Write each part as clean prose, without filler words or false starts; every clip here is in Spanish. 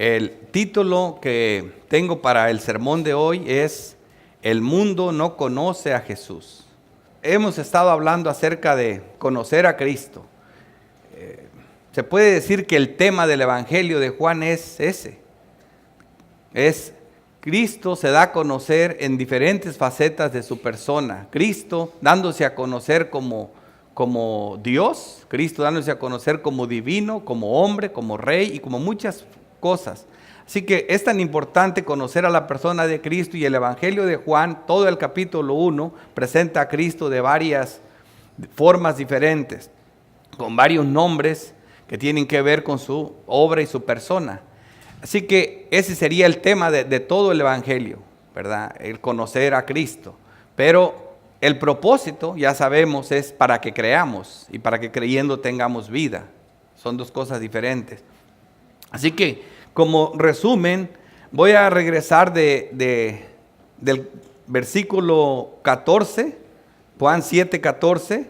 El título que tengo para el sermón de hoy es El mundo no conoce a Jesús. Hemos estado hablando acerca de conocer a Cristo. Se puede decir que el tema del Evangelio de Juan es ese. Es Cristo se da a conocer en diferentes facetas de su persona. Cristo dándose a conocer como Dios, Cristo dándose a conocer como divino, como hombre, como rey y como muchas cosas. Así que es tan importante conocer a la persona de Cristo, y el Evangelio de Juan, todo el capítulo 1, presenta a Cristo de varias formas diferentes, con varios nombres que tienen que ver con su obra y su persona. Así que ese sería el tema de todo el Evangelio, ¿verdad? El conocer a Cristo. Pero el propósito, ya sabemos, es para que creamos y para que creyendo tengamos vida. Son dos cosas diferentes. Así que, como resumen, voy a regresar del versículo 14, Juan 7:14,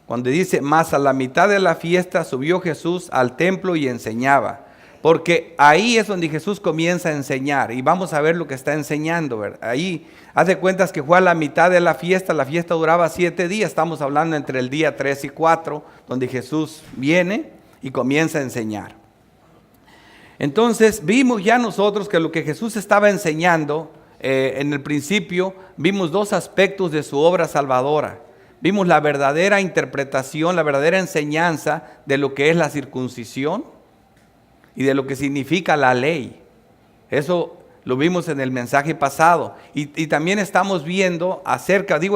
cuando dice: mas a la mitad de la fiesta subió Jesús al templo y enseñaba. Porque ahí es donde Jesús comienza a enseñar, y vamos a ver lo que está enseñando, ¿verdad? Ahí, haz de cuentas que fue a la mitad de la fiesta duraba 7 días, estamos hablando entre el día 3 y 4, donde Jesús viene y comienza a enseñar. Entonces vimos ya nosotros que lo que Jesús estaba enseñando, en el principio, vimos dos aspectos de su obra salvadora. Vimos la verdadera interpretación, la verdadera enseñanza de lo que es la circuncisión y de lo que significa la ley. Eso lo vimos en el mensaje pasado. Y también estamos viendo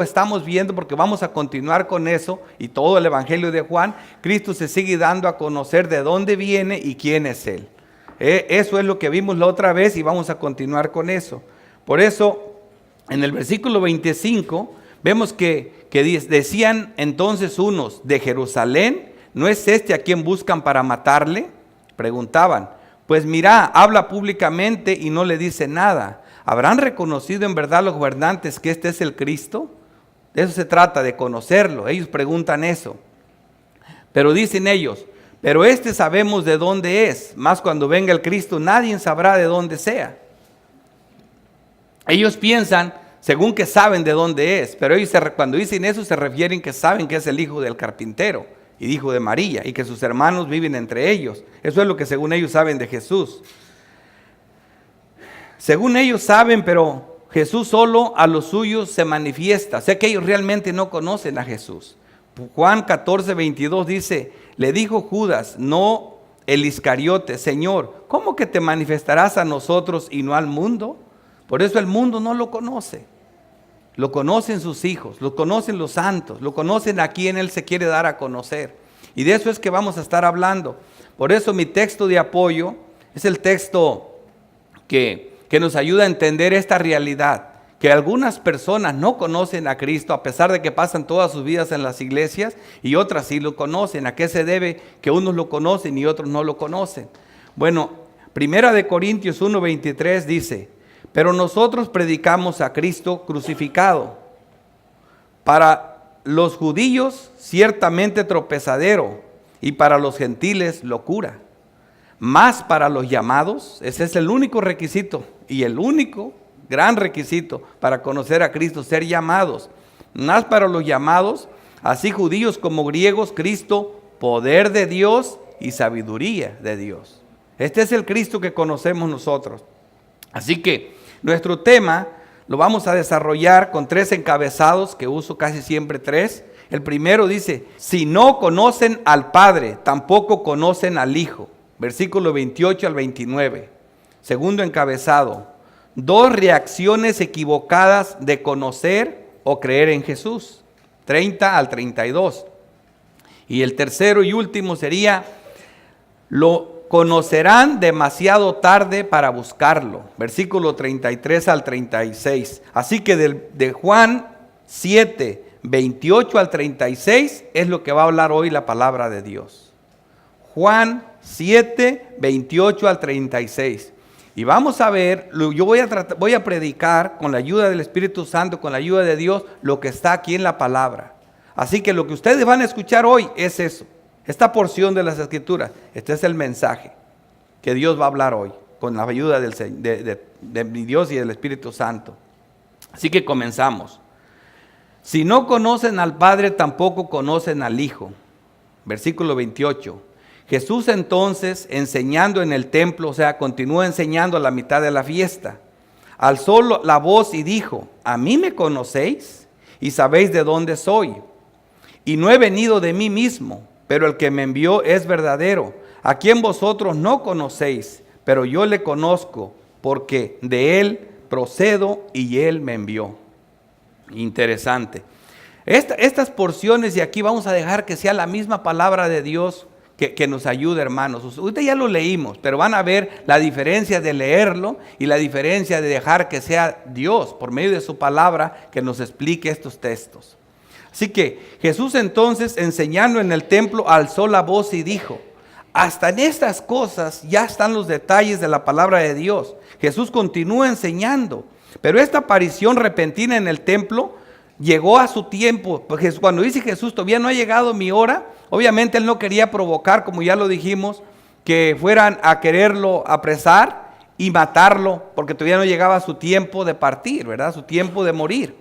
estamos viendo porque vamos a continuar con eso y todo el Evangelio de Juan. Cristo se sigue dando a conocer de dónde viene y quién es Él. Eso es lo que vimos la otra vez y vamos a continuar con eso. Por eso, en el versículo 25, vemos que decían entonces unos de Jerusalén: ¿no es este a quien buscan para matarle? Preguntaban. Pues mira, habla públicamente y no le dice nada. ¿Habrán reconocido en verdad los gobernantes que este es el Cristo? De eso se trata, de conocerlo. Ellos preguntan eso. Pero dicen ellos: pero este sabemos de dónde es, mas cuando venga el Cristo nadie sabrá de dónde sea. Ellos piensan según que saben de dónde es, pero ellos cuando dicen eso se refieren que saben que es el hijo del carpintero y hijo de María, y que sus hermanos viven entre ellos. Eso es lo que según ellos saben de Jesús. Según ellos saben, pero Jesús solo a los suyos se manifiesta. O sea que ellos realmente no conocen a Jesús. Juan 14:22 dice: le dijo Judas, no el Iscariote: Señor, ¿cómo que te manifestarás a nosotros y no al mundo? Por eso el mundo no lo conoce. Lo conocen sus hijos, lo conocen los santos, lo conocen a quien Él se quiere dar a conocer. Y de eso es que vamos a estar hablando. Por eso mi texto de apoyo es el texto que nos ayuda a entender esta realidad. Que algunas personas no conocen a Cristo a pesar de que pasan todas sus vidas en las iglesias, y otras sí lo conocen. ¿A qué se debe que unos lo conocen y otros no lo conocen? Bueno, 1 Corintios 1:23 dice: pero nosotros predicamos a Cristo crucificado, para los judíos ciertamente tropezadero, y para los gentiles locura, mas para los llamados, ese es el único requisito y el único gran requisito para conocer a Cristo, ser llamados. Más para los llamados, así judíos como griegos, Cristo, poder de Dios y sabiduría de Dios. Este es el Cristo que conocemos nosotros. Así que nuestro tema lo vamos a desarrollar con 3 encabezados, que uso casi siempre 3. El primero dice: si no conocen al Padre, tampoco conocen al Hijo. Versículo 28 al 29. Segundo encabezado: 2 reacciones equivocadas de conocer o creer en Jesús, 30 al 32. Y el tercero y último sería: lo conocerán demasiado tarde para buscarlo, versículo 33 al 36. Así que de Juan 7, 28 al 36 es lo que va a hablar hoy la palabra de Dios. Juan 7, 28 al 36. Y vamos a ver, yo voy a predicar con la ayuda del Espíritu Santo, con la ayuda de Dios, lo que está aquí en la palabra. Así que lo que ustedes van a escuchar hoy es eso, esta porción de las Escrituras. Este es el mensaje que Dios va a hablar hoy. con la ayuda de mi Dios y del Espíritu Santo. Así que comenzamos. Si no conocen al Padre, tampoco conocen al Hijo. Versículo 28. Jesús entonces, enseñando en el templo, o sea, continúa enseñando a la mitad de la fiesta, alzó la voz y dijo: a mí me conocéis y sabéis de dónde soy. Y no he venido de mí mismo, pero el que me envió es verdadero, a quien vosotros no conocéis, pero yo le conozco, porque de él procedo y él me envió. Interesante. Estas porciones de aquí vamos a dejar que sea la misma palabra de Dios que nos ayude, hermanos. Usted ya lo leímos, pero van a ver la diferencia de leerlo y la diferencia de dejar que sea Dios por medio de su palabra que nos explique estos textos. Así que Jesús entonces, enseñando en el templo, alzó la voz y dijo: hasta en estas cosas ya están los detalles de la palabra de Dios. Jesús continúa enseñando, pero esta aparición repentina en el templo llegó a su tiempo. Porque cuando dice Jesús, todavía no ha llegado mi hora, obviamente él no quería provocar, como ya lo dijimos, que fueran a quererlo apresar y matarlo, porque todavía no llegaba su tiempo de partir, ¿verdad? Su tiempo de morir.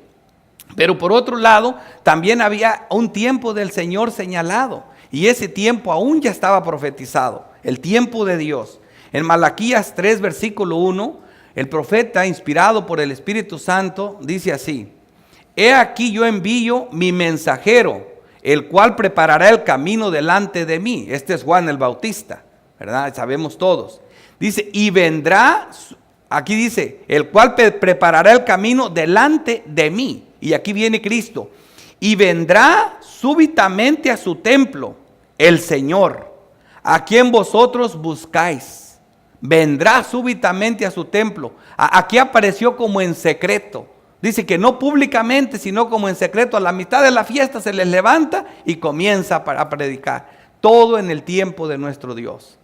Pero por otro lado, también había un tiempo del Señor señalado, y ese tiempo aún ya estaba profetizado, el tiempo de Dios. En Malaquías 3, versículo 1, el profeta, inspirado por el Espíritu Santo, dice así: he aquí yo envío mi mensajero, el cual preparará el camino delante de mí. Este es Juan el Bautista, ¿verdad? Sabemos todos. Dice, y vendrá, aquí dice, el cual preparará el camino delante de mí. Y aquí viene Cristo. Y vendrá súbitamente a su templo el Señor, a quien vosotros buscáis. Vendrá súbitamente a su templo. Aquí apareció como en secreto. Dice que no públicamente, sino como en secreto. A la mitad de la fiesta se les levanta y comienza a predicar. Todo en el tiempo de nuestro Dios.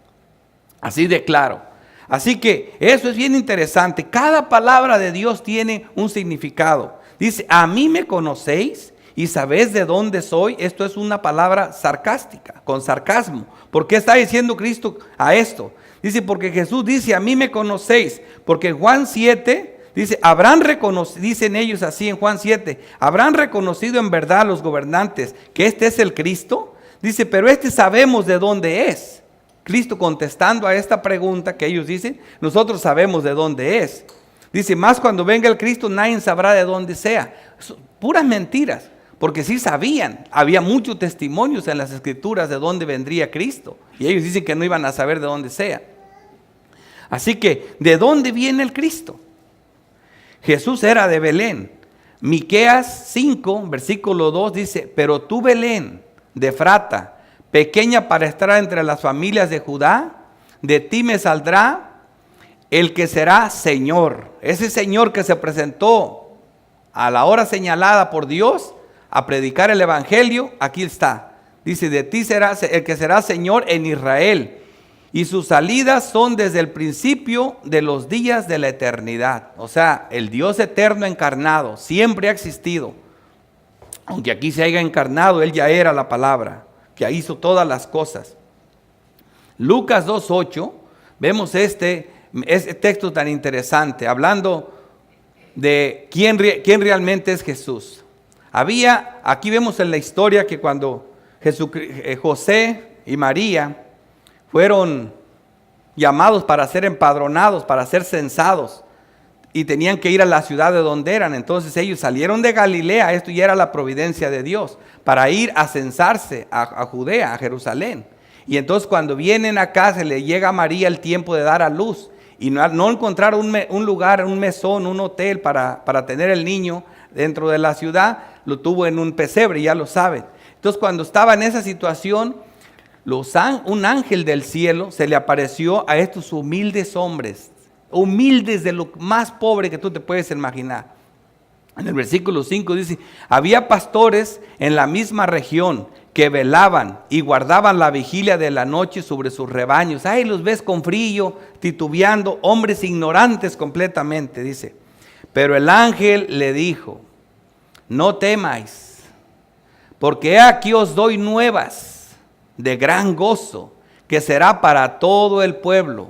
Así de claro. Así que eso es bien interesante. Cada palabra de Dios tiene un significado. Dice, a mí me conocéis y sabéis de dónde soy. Esto es una palabra sarcástica, con sarcasmo. ¿Por qué está diciendo Cristo a esto? Dice, porque Jesús dice, a mí me conocéis. Porque en Juan 7... dice, habrán reconocido, dicen ellos así en Juan 7, habrán reconocido en verdad los gobernantes que este es el Cristo. Dice, pero sabemos de dónde es. Cristo contestando a esta pregunta que ellos dicen, nosotros sabemos de dónde es. Dice, más cuando venga el Cristo nadie sabrá de dónde sea. Eso, puras mentiras, porque sí sabían, había muchos testimonios en las escrituras de dónde vendría Cristo. Y ellos dicen que no iban a saber de dónde sea. Así que, ¿de dónde viene el Cristo? Jesús era de Belén. Miqueas 5, versículo 2 dice, pero tú, Belén, de Efrata, pequeña para estar entre las familias de Judá, de ti me saldrá el que será Señor. Ese Señor que se presentó a la hora señalada por Dios a predicar el Evangelio, aquí está. Dice, de ti será el que será Señor en Israel. Y sus salidas son desde el principio de los días de la eternidad. O sea, el Dios eterno encarnado, siempre ha existido. Aunque aquí se haya encarnado, Él ya era la palabra, que hizo todas las cosas. Lucas 2:8, vemos este texto tan interesante, hablando de quién realmente es Jesús. Aquí vemos en la historia que cuando José y María fueron llamados para ser empadronados, para ser censados, y tenían que ir a la ciudad de donde eran. Entonces ellos salieron de Galilea, esto ya era la providencia de Dios, para ir a censarse a Judea, a Jerusalén. Y entonces cuando vienen acá, se le llega a María el tiempo de dar a luz, y no encontraron un lugar, un mesón, un hotel para tener el niño dentro de la ciudad, lo tuvo en un pesebre, ya lo saben. Entonces cuando estaba en esa situación, un ángel del cielo se le apareció a estos humildes hombres, humildes de lo más pobre que tú te puedes imaginar. En el versículo 5 dice, había pastores en la misma región que velaban y guardaban la vigilia de la noche sobre sus rebaños. Ahí los ves con frío, titubeando, hombres ignorantes completamente, dice. Pero el ángel le dijo, no temáis, porque aquí os doy nuevas de gran gozo, que será para todo el pueblo.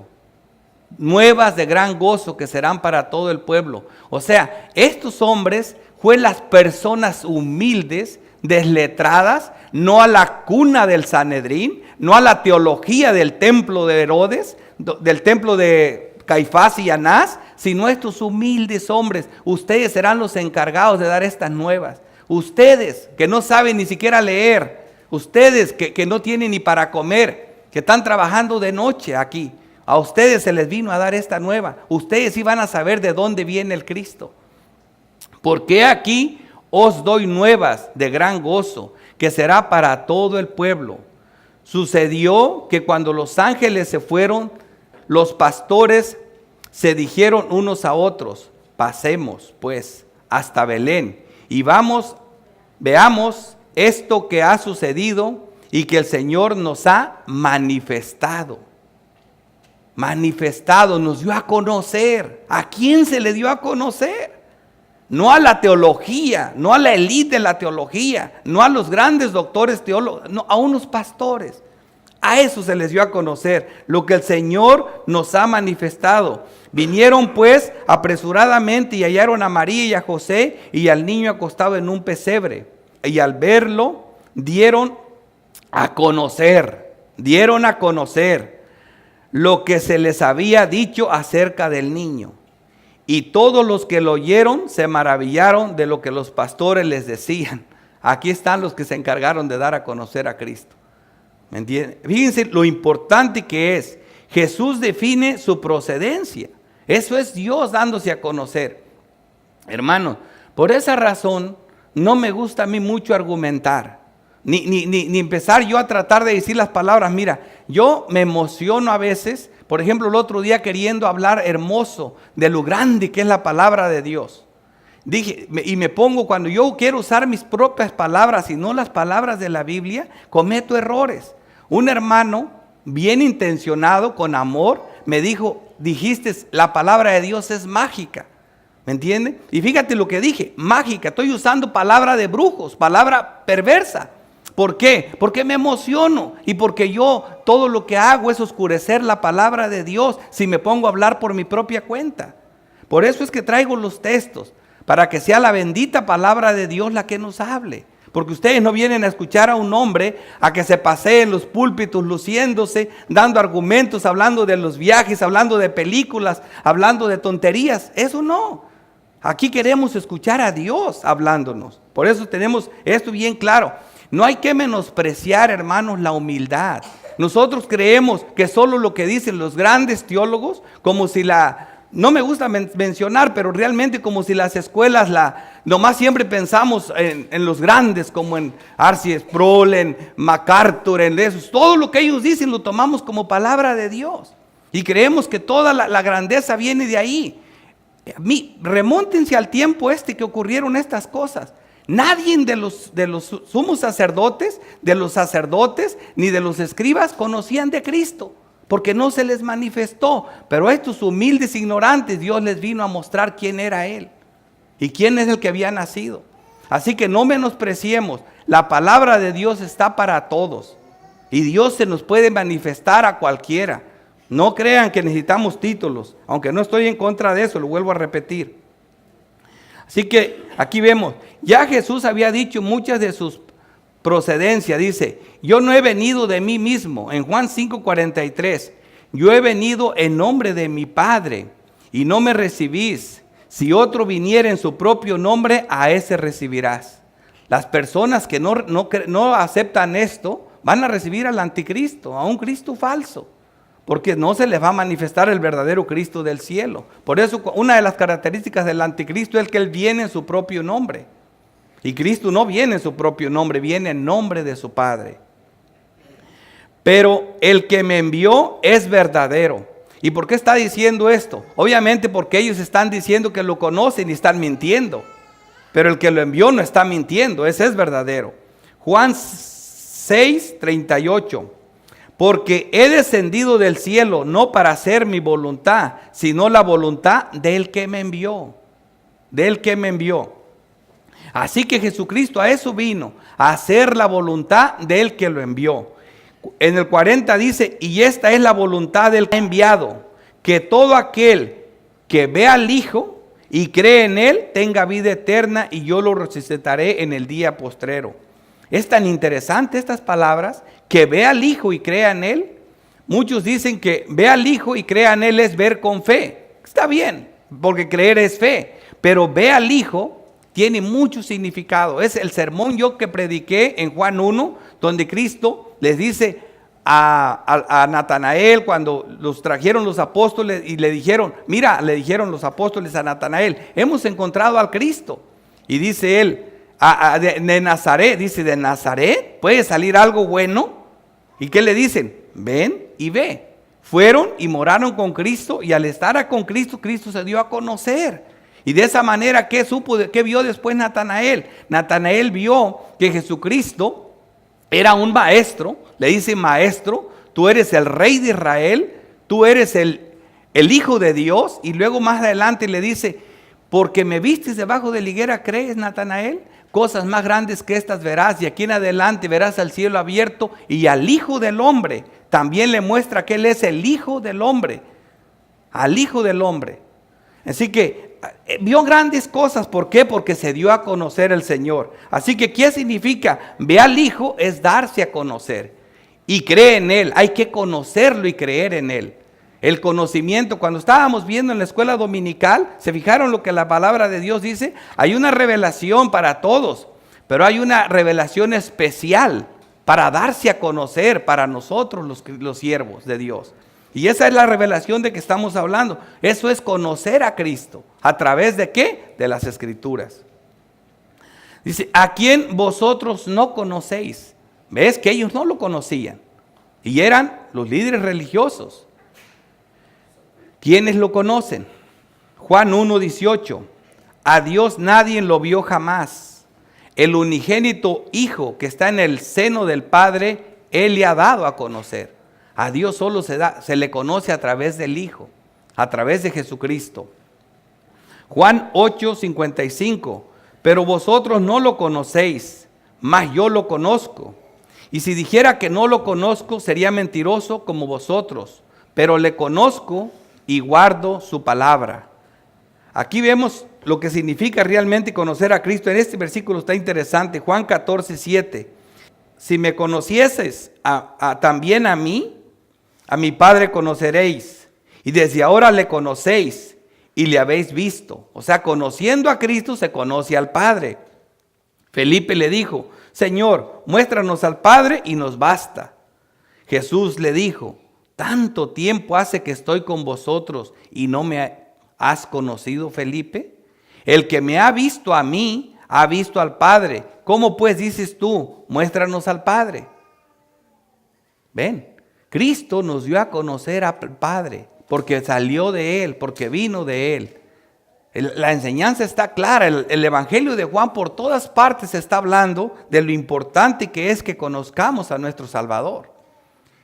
nuevas de gran gozo que serán para todo el pueblo. O sea, estos hombres fueron las personas humildes, desletradas, no a la cuna del Sanedrín, no a la teología del templo de Herodes, del templo de Caifás y Anás, sino estos humildes hombres. Ustedes serán los encargados de dar estas nuevas. Ustedes que no saben ni siquiera leer, ustedes que no tienen ni para comer, que están trabajando de noche aquí, a ustedes se les vino a dar esta nueva. Ustedes sí van a saber de dónde viene el Cristo. Porque aquí os doy nuevas de gran gozo, que será para todo el pueblo. Sucedió que cuando los ángeles se fueron, los pastores se dijeron unos a otros: pasemos pues hasta Belén y veamos esto que ha sucedido y que el Señor nos ha manifestado. Manifestado, nos dio a conocer. ¿A quién se le dio a conocer? No a la teología, no a la élite de la teología, no a los grandes doctores teólogos, no, a unos pastores. A eso se les dio a conocer lo que el Señor nos ha manifestado. Vinieron pues apresuradamente y hallaron a María y a José y al niño acostado en un pesebre. Y al verlo dieron a conocer lo que se les había dicho acerca del niño. Y todos los que lo oyeron se maravillaron de lo que los pastores les decían. Aquí están los que se encargaron de dar a conocer a Cristo. ¿Me entienden? Fíjense lo importante que es. Jesús define su procedencia. Eso es Dios dándose a conocer. Hermanos, por esa razón no me gusta a mí mucho argumentar. Ni empezar yo a tratar de decir las palabras. Mira, yo me emociono a veces. Por ejemplo, el otro día queriendo hablar hermoso de lo grande que es la palabra de Dios. Dije, y me pongo, cuando yo quiero usar mis propias palabras y no las palabras de la Biblia, cometo errores. Un hermano, bien intencionado, con amor, me dijo: dijiste, la palabra de Dios es mágica. ¿Me entiende? Y fíjate lo que dije, mágica. Estoy usando palabra de brujos, palabra perversa. ¿Por qué? Porque me emociono y porque yo todo lo que hago es oscurecer la palabra de Dios si me pongo a hablar por mi propia cuenta. Por eso es que traigo los textos, para que sea la bendita palabra de Dios la que nos hable. Porque ustedes no vienen a escuchar a un hombre a que se pasee en los púlpitos luciéndose, dando argumentos, hablando de los viajes, hablando de películas, hablando de tonterías. Eso no. Aquí queremos escuchar a Dios hablándonos. Por eso tenemos esto bien claro. No hay que menospreciar, hermanos, la humildad. Nosotros creemos que solo lo que dicen los grandes teólogos, como si no me gusta mencionar, pero realmente como si las escuelas, nomás siempre pensamos en los grandes, como en R.C. Sproul, en MacArthur, en esos. Todo lo que ellos dicen lo tomamos como palabra de Dios. Y creemos que toda la grandeza viene de ahí. Remóntense al tiempo que ocurrieron estas cosas. Nadie de los sumos sacerdotes, ni de los escribas conocían de Cristo, porque no se les manifestó. Pero a estos humildes ignorantes Dios les vino a mostrar quién era Él y quién es el que había nacido. Así que no menospreciemos, la palabra de Dios está para todos y Dios se nos puede manifestar a cualquiera. No crean que necesitamos títulos, aunque no estoy en contra de eso, lo vuelvo a repetir. Así que aquí vemos, ya Jesús había dicho muchas de sus procedencias. Dice: yo no he venido de mí mismo, en Juan 5:43, yo he venido en nombre de mi Padre y no me recibís. Si otro viniera en su propio nombre, a ese recibirás. Las personas que no aceptan esto van a recibir al anticristo, a un Cristo falso. Porque no se les va a manifestar el verdadero Cristo del cielo. Por eso una de las características del anticristo es que él viene en su propio nombre. Y Cristo no viene en su propio nombre, viene en nombre de su Padre. Pero el que me envió es verdadero. ¿Y por qué está diciendo esto? Obviamente porque ellos están diciendo que lo conocen y están mintiendo. Pero el que lo envió no está mintiendo, ese es verdadero. Juan 6:38. Porque he descendido del cielo no para hacer mi voluntad, sino la voluntad del que me envió. Del que me envió. Así que Jesucristo a eso vino, a hacer la voluntad del que lo envió. En el 40 dice: y esta es la voluntad del que ha enviado, que todo aquel que ve al Hijo y cree en Él tenga vida eterna, y yo lo resucitaré en el día postrero. Es tan interesante estas palabras, que ve al Hijo y crea en Él. Muchos dicen que ve al Hijo y crea en Él es ver con fe. Está bien, porque creer es fe, pero ve al Hijo tiene mucho significado. Es el sermón yo que prediqué en Juan 1, donde Cristo les dice a Natanael, cuando los trajeron los apóstoles y le dijeron, mira, le dijeron los apóstoles a Natanael, hemos encontrado al Cristo. Y dice él, de Nazaret, dice, ¿de Nazaret puede salir algo bueno? ¿Y qué le dicen? Ven y ve. Fueron y moraron con Cristo, y al estar con Cristo, Cristo se dio a conocer. Y de esa manera, ¿qué supo? ¿Qué vio después Natanael? Natanael vio que Jesucristo era un maestro. Le dice, maestro, tú eres el rey de Israel, tú eres el Hijo de Dios. Y luego más adelante le dice, porque me vistes debajo de la higuera, ¿crees, Natanael? Cosas más grandes que estas verás, y aquí en adelante verás al cielo abierto y al Hijo del Hombre. También le muestra que Él es el Hijo del Hombre, al Hijo del Hombre. Así que vio grandes cosas. ¿Por qué? Porque se dio a conocer el Señor. Así que, ¿qué significa? Ve al Hijo es darse a conocer. Y cree en Él. Hay que conocerlo y creer en Él. El conocimiento, cuando estábamos viendo en la escuela dominical, ¿se fijaron lo que la palabra de Dios dice? Hay una revelación para todos, pero hay una revelación especial para darse a conocer para nosotros los siervos de Dios. Y esa es la revelación de que estamos hablando. Eso es conocer a Cristo. ¿A través de qué? De las Escrituras. Dice, a quien vosotros no conocéis. ¿Ves? Que ellos no lo conocían. Y eran los líderes religiosos. ¿Quiénes lo conocen? Juan 1:18. A Dios nadie lo vio jamás. El unigénito Hijo que está en el seno del Padre, Él le ha dado a conocer. A Dios solo se le conoce a través del Hijo, a través de Jesucristo. Juan 8:55. Pero vosotros no lo conocéis, mas yo lo conozco. Y si dijera que no lo conozco, sería mentiroso como vosotros. Pero le conozco y guardo su palabra. Aquí vemos lo que significa realmente conocer a Cristo. En este versículo está interesante. Juan 14:7. Si me conocieses también a mí, a mi Padre conoceréis. Y desde ahora le conocéis y le habéis visto. O sea, conociendo a Cristo se conoce al Padre. Felipe le dijo, Señor, muéstranos al Padre y nos basta. Jesús le dijo, ¿tanto tiempo hace que estoy con vosotros y no me has conocido, Felipe? El que me ha visto a mí, ha visto al Padre. ¿Cómo pues dices tú, muéstranos al Padre? Ven, Cristo nos dio a conocer al Padre, porque salió de Él, porque vino de Él. La enseñanza está clara. El Evangelio de Juan por todas partes está hablando de lo importante que es que conozcamos a nuestro Salvador.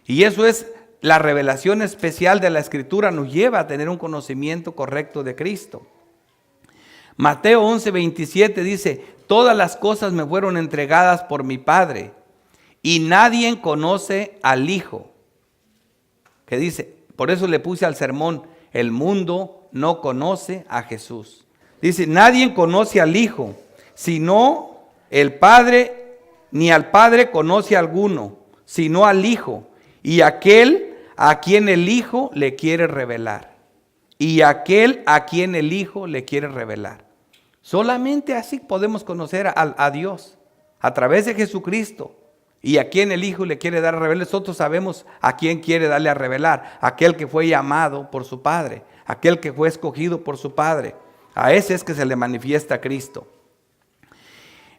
Y eso es la revelación especial de la Escritura, nos lleva a tener un conocimiento correcto de Cristo. Mateo 11:27 dice, todas las cosas me fueron entregadas por mi Padre, y nadie conoce al Hijo. Que dice, por eso le puse al sermón, el mundo no conoce a Jesús. Dice, nadie conoce al Hijo, sino el Padre, ni al Padre conoce a alguno, sino al Hijo, y aquel a quien el Hijo le quiere revelar. Y aquel a quien el Hijo le quiere revelar. Solamente así podemos conocer a Dios, a través de Jesucristo. Y a quien el Hijo le quiere dar a revelar. Nosotros sabemos a quién quiere darle a revelar. Aquel que fue llamado por su Padre. Aquel que fue escogido por su Padre. A ese es que se le manifiesta a Cristo.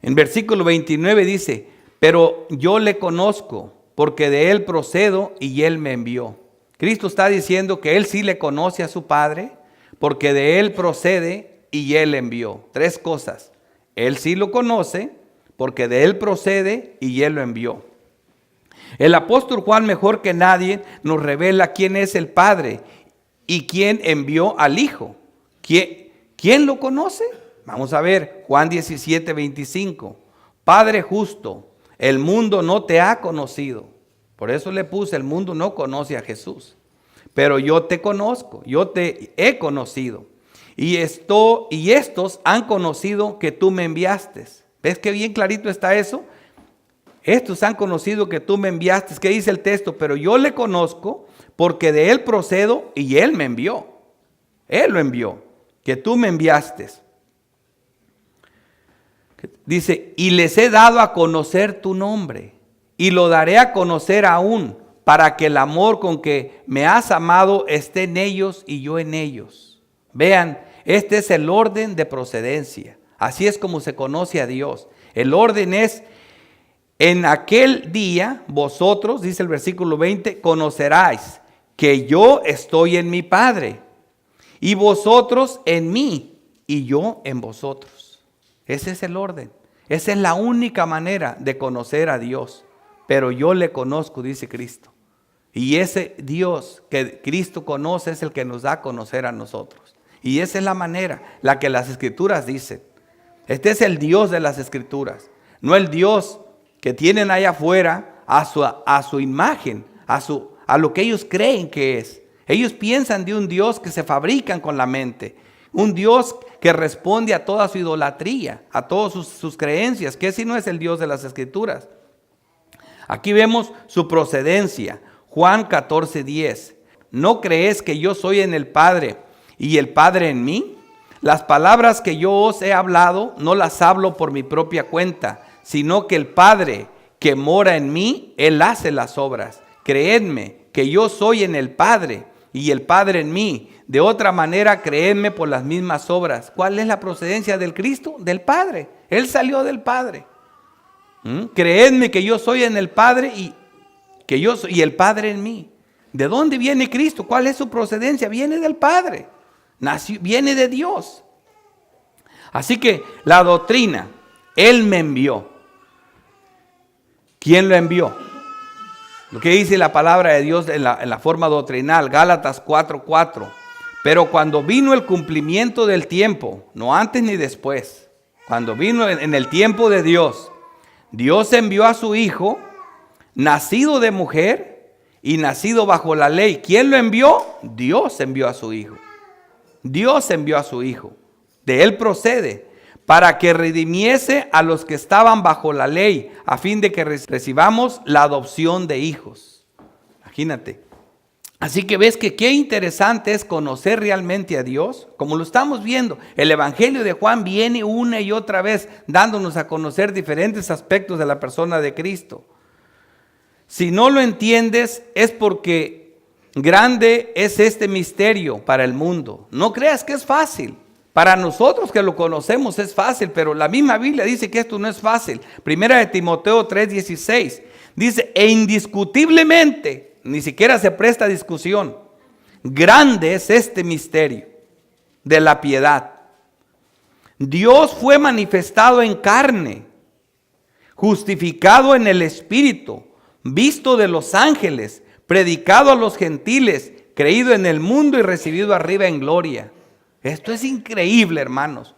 En versículo 29 dice, pero yo le conozco, porque de Él procedo y Él me envió. Cristo está diciendo que Él sí le conoce a su Padre, porque de Él procede y Él envió. Tres cosas. Él sí lo conoce, porque de Él procede y Él lo envió. El apóstol Juan, mejor que nadie, nos revela quién es el Padre y quién envió al Hijo. ¿Quién lo conoce? Vamos a ver, Juan 17:25. Padre justo, el mundo no te ha conocido. Por eso le puse, el mundo no conoce a Jesús. pero yo te conozco, yo te he conocido. Y estos han conocido que tú me enviaste. ¿Ves qué bien clarito está eso? Estos han conocido que tú me enviaste. ¿Qué dice el texto? Pero yo le conozco porque de él procedo y él me envió. Él lo envió, que tú me enviaste. Dice, y les he dado a conocer tu nombre y lo daré a conocer aún para que el amor con que me has amado esté en ellos y yo en ellos. Vean, este es el orden de procedencia. Así es como se conoce a Dios. El orden es, en aquel día vosotros, dice el versículo 20, conoceráis que yo estoy en mi Padre y vosotros en mí y yo en vosotros. Ese es el orden. Esa es la única manera de conocer a Dios. Pero yo le conozco, dice Cristo. Y ese Dios que Cristo conoce es el que nos da a conocer a nosotros. Y esa es la manera, la que las Escrituras dicen. Este es el Dios de las Escrituras. No el Dios que tienen allá afuera a su imagen, a lo que ellos creen que es. Ellos piensan de un Dios que se fabrican con la mente. Un Dios que responde a toda su idolatría, a todas sus creencias, que ese no es el Dios de las Escrituras. Aquí vemos su procedencia. Juan 14:10. ¿No crees que yo soy en el Padre y el Padre en mí? Las palabras que yo os he hablado no las hablo por mi propia cuenta, sino que el Padre que mora en mí, Él hace las obras. Creedme que yo soy en el Padre y el Padre en mí. De otra manera, creedme por las mismas obras. ¿Cuál es la procedencia del Cristo? Del Padre. Él salió del Padre. Creedme que yo soy en el Padre y el Padre en mí. ¿De dónde viene Cristo? ¿Cuál es su procedencia? Viene del Padre. Viene de Dios. Así que la doctrina, Él me envió. ¿Quién lo envió? Lo que dice la palabra de Dios en la forma doctrinal, Gálatas 4:4. Pero cuando vino el cumplimiento del tiempo, no antes ni después, cuando vino en el tiempo de Dios, Dios envió a su Hijo, nacido de mujer y nacido bajo la ley. ¿Quién lo envió? Dios envió a su Hijo. Dios envió a su Hijo. De Él procede, para que redimiese a los que estaban bajo la ley, a fin de que recibamos la adopción de hijos. Imagínate. Así que ves que qué interesante es conocer realmente a Dios, como lo estamos viendo. El Evangelio de Juan viene una y otra vez dándonos a conocer diferentes aspectos de la persona de Cristo. Si no lo entiendes es porque grande es este misterio para el mundo. No creas que es fácil. Para nosotros que lo conocemos es fácil, pero la misma Biblia dice que esto no es fácil. Primera de Timoteo 3:16 dice, e indiscutiblemente, ni siquiera se presta discusión, grande es este misterio de la piedad. Dios fue manifestado en carne, justificado en el Espíritu, visto de los ángeles, predicado a los gentiles, creído en el mundo y recibido arriba en gloria. Esto es increíble, hermanos,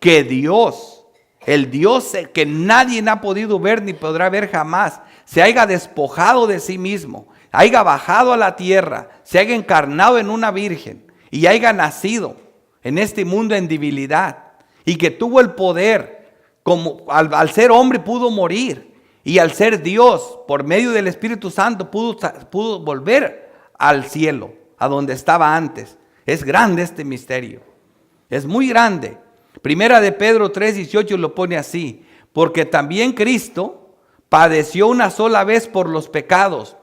que Dios, el Dios que nadie ha podido ver ni podrá ver jamás, se haya despojado de sí mismo, haya bajado a la tierra, se haya encarnado en una virgen y haya nacido en este mundo en debilidad y que tuvo el poder, como al ser hombre pudo morir y al ser Dios por medio del Espíritu Santo pudo volver al cielo, a donde estaba antes. Es grande este misterio, es muy grande. Primera de Pedro 3:18 lo pone así, porque también Cristo padeció una sola vez por los pecados,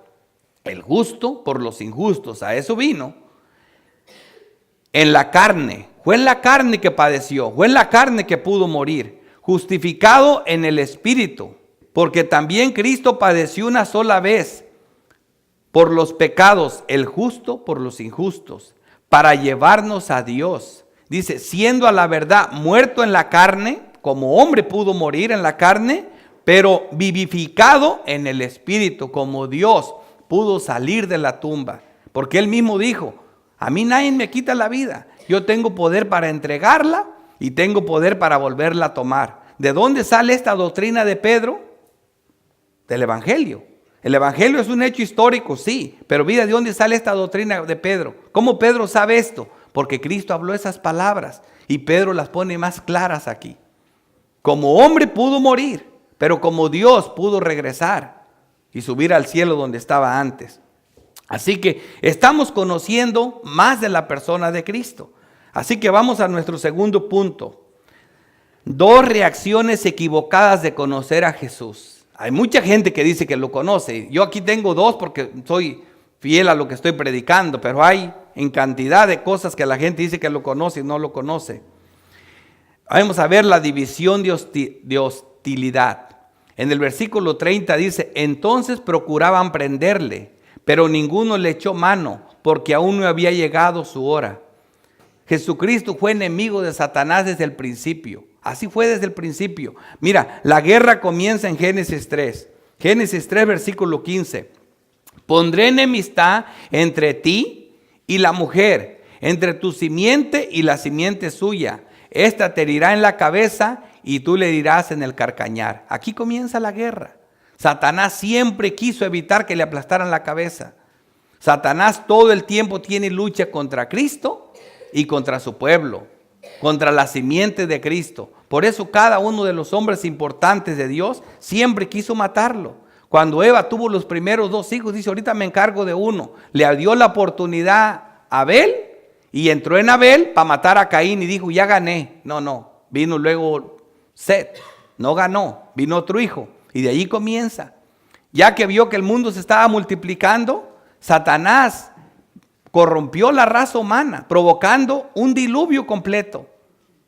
el justo por los injustos, a eso vino, en la carne, fue en la carne que padeció, fue en la carne que pudo morir, justificado en el Espíritu, porque también Cristo padeció una sola vez por los pecados, el justo por los injustos, para llevarnos a Dios. Dice, siendo a la verdad muerto en la carne, como hombre pudo morir en la carne, pero vivificado en el Espíritu, como Dios pudo salir de la tumba. Porque Él mismo dijo, a mí nadie me quita la vida. Yo tengo poder para entregarla y tengo poder para volverla a tomar. ¿De dónde sale esta doctrina de Pedro? Del Evangelio. El evangelio es un hecho histórico, sí, pero mira de dónde sale esta doctrina de Pedro. ¿Cómo Pedro sabe esto? Porque Cristo habló esas palabras y Pedro las pone más claras aquí. Como hombre pudo morir, pero como Dios pudo regresar y subir al cielo donde estaba antes. Así que estamos conociendo más de la persona de Cristo. Así que vamos a nuestro segundo punto. 2 reacciones equivocadas de conocer a Jesús. Hay mucha gente que dice que lo conoce. Yo aquí tengo 2 porque soy fiel a lo que estoy predicando, pero hay en cantidad de cosas que la gente dice que lo conoce y no lo conoce. Vamos a ver la división de hostilidad. En el versículo 30 dice, entonces procuraban prenderle, pero ninguno le echó mano, porque aún no había llegado su hora. Jesucristo fue enemigo de Satanás desde el principio. Así fue desde el principio. Mira, la guerra comienza en Génesis 3. Génesis 3, versículo 15. Pondré enemistad entre ti y la mujer, entre tu simiente y la simiente suya. Esta te herirá en la cabeza y tú le herirás en el carcañar. Aquí comienza la guerra. Satanás siempre quiso evitar que le aplastaran la cabeza. Satanás todo el tiempo tiene lucha contra Cristo y contra su pueblo, contra la simiente de Cristo. Por eso cada uno de los hombres importantes de Dios siempre quiso matarlo. Cuando Eva tuvo los primeros 2 hijos, dice, ahorita me encargo de uno. Le dio la oportunidad a Abel y entró en Abel para matar a Caín y dijo, ya gané. No, vino luego Set, no ganó, vino otro hijo. Y de allí comienza. Ya que vio que el mundo se estaba multiplicando, Satanás corrompió la raza humana, provocando un diluvio completo.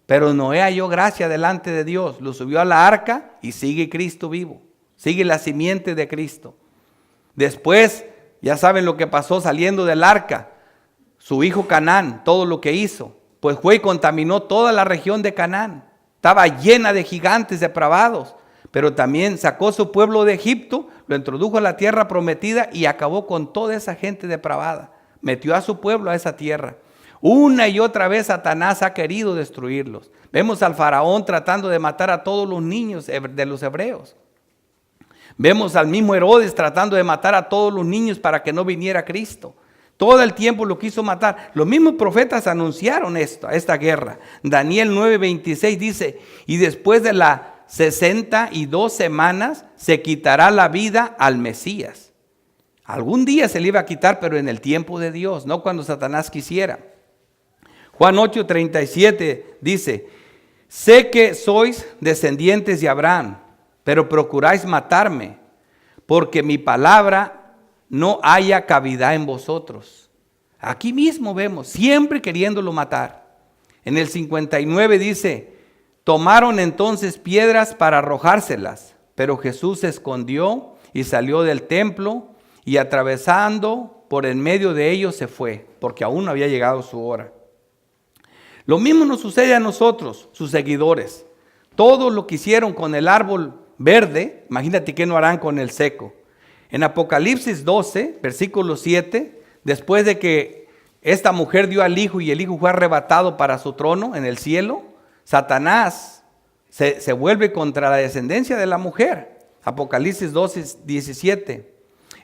Pero Noé halló gracia delante de Dios, lo subió a la arca y sigue Cristo vivo. Sigue la simiente de Cristo. Después, ya saben lo que pasó saliendo del arca. Su hijo Canaán, todo lo que hizo, pues fue y contaminó toda la región de Canaán. Estaba llena de gigantes depravados. Pero también sacó su pueblo de Egipto, lo introdujo a la tierra prometida y acabó con toda esa gente depravada. Metió a su pueblo a esa tierra. Una y otra vez Satanás ha querido destruirlos. Vemos al faraón tratando de matar a todos los niños de los hebreos. Vemos al mismo Herodes tratando de matar a todos los niños para que no viniera Cristo. Todo el tiempo lo quiso matar. Los mismos profetas anunciaron esta guerra. Daniel 9:26 dice, y después de las 62 semanas se quitará la vida al Mesías. Algún día se le iba a quitar, pero en el tiempo de Dios, no cuando Satanás quisiera. Juan 8:37 dice, sé que sois descendientes de Abraham, pero procuráis matarme, porque mi palabra no haya cavidad en vosotros. Aquí mismo vemos, siempre queriéndolo matar. En el 59 dice, tomaron entonces piedras para arrojárselas, pero Jesús se escondió y salió del templo y atravesando por en medio de ellos se fue, porque aún no había llegado su hora. Lo mismo nos sucede a nosotros, sus seguidores. Todo lo que hicieron con el árbol verde, imagínate qué no harán con el seco. En Apocalipsis 12, versículo 7, después de que esta mujer dio al hijo y el hijo fue arrebatado para su trono en el cielo, Satanás se vuelve contra la descendencia de la mujer. Apocalipsis 12, 17.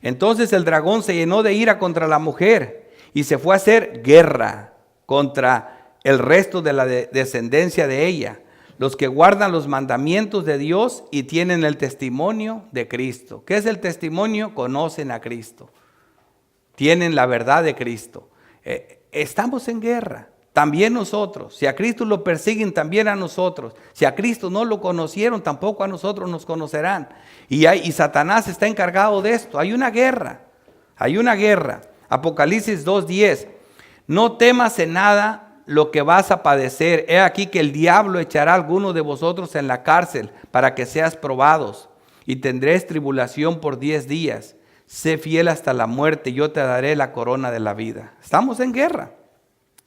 Entonces el dragón se llenó de ira contra la mujer y se fue a hacer guerra contra el resto de la descendencia de ella, los que guardan los mandamientos de Dios y tienen el testimonio de Cristo. ¿Qué es el testimonio? Conocen a Cristo. Tienen la verdad de Cristo. Estamos en guerra. También nosotros. Si a Cristo lo persiguen, también a nosotros. Si a Cristo no lo conocieron, tampoco a nosotros nos conocerán. Y Satanás está encargado de esto. Hay una guerra. Hay una guerra. Apocalipsis 2:10. No temas en nada lo que vas a padecer. He aquí que el diablo echará a alguno de vosotros en la cárcel para que seas probados. Y tendréis tribulación por 10 días. Sé fiel hasta la muerte, yo te daré la corona de la vida. Estamos en guerra.